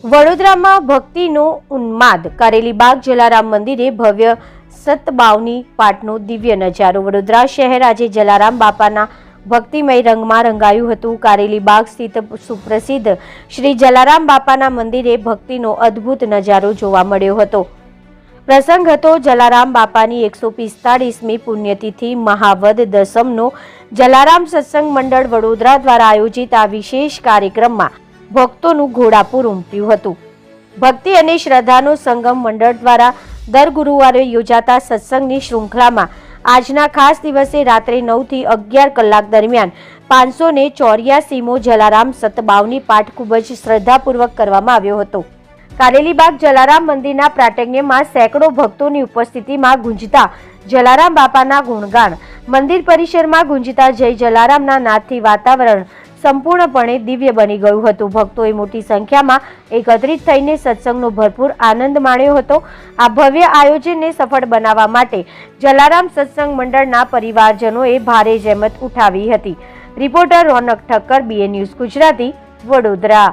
વડોદરામાં ભક્તિનો ઉન્માદ, કારેલીબાગ જલારામ મંદિરે ભવ્ય સતબાવની પાઠનો દિવ્ય નજારો। વડોદરા શહેર આજે જલારામ બાપાના ભક્તિમય રંગમાં રંગાયું હતું। કારેલીબાગ સ્થિત સુપ્રસિદ્ધ શ્રી જલારામ બાપાના મંદિરે ભક્તિનો અદ્ભુત નજારો જોવા મળ્યો હતો। પ્રસંગ હતો જલારામ બાપાની 145મી પુણ્યતિથિ મહાવદ દસમનો। જલારામ સત્સંગ મંડળ વડોદરા દ્વારા આયોજિત આ વિશેષ કાર્યક્રમમાં ભક્તોનું ઘોડાપુર ઉમટ્યું હતું। ભક્તિ અને શ્રદ્ધાનો સંગમ મંડળ દ્વારા દર ગુરુવારે યોજાતા સત્સંગની શૃંખલામાં આજના ખાસ દિવસે રાત્રે 9 થી 11 કલાક દરમિયાન 584મો જલારામ સતબાવની પાઠ ખૂબ જ શ્રદ્ધાપૂર્વક કરવામાં આવ્યો હતો। કારેલીબાગ જલારામ મંદિરના પ્રાંગણમાં સેંકડો ભક્તોની ઉપસ્થિતિમાં ગુંજતા જલારામ બાપાના ગુણગાન, મંદિર પરિસરમાં ગુંજતા જય જલારામના નાદથી વાતાવરણ સંપૂર્ણપણે દિવ્ય બની ગયું હતું। ભક્તોએ મોટી સંખ્યામાં એકત્રિત થઈને સત્સંગનો ભરપૂર આનંદ માણ્યો હતો। આ ભવ્ય આયોજનને સફળ બનાવવા માટે જલારામ સત્સંગ મંડળના પરિવારજનોએ ભારે જહેમત ઉઠાવી હતી। રિપોર્ટર રોનક ઠક્કર, BA ન્યૂઝ ગુજરાતી, વડોદરા।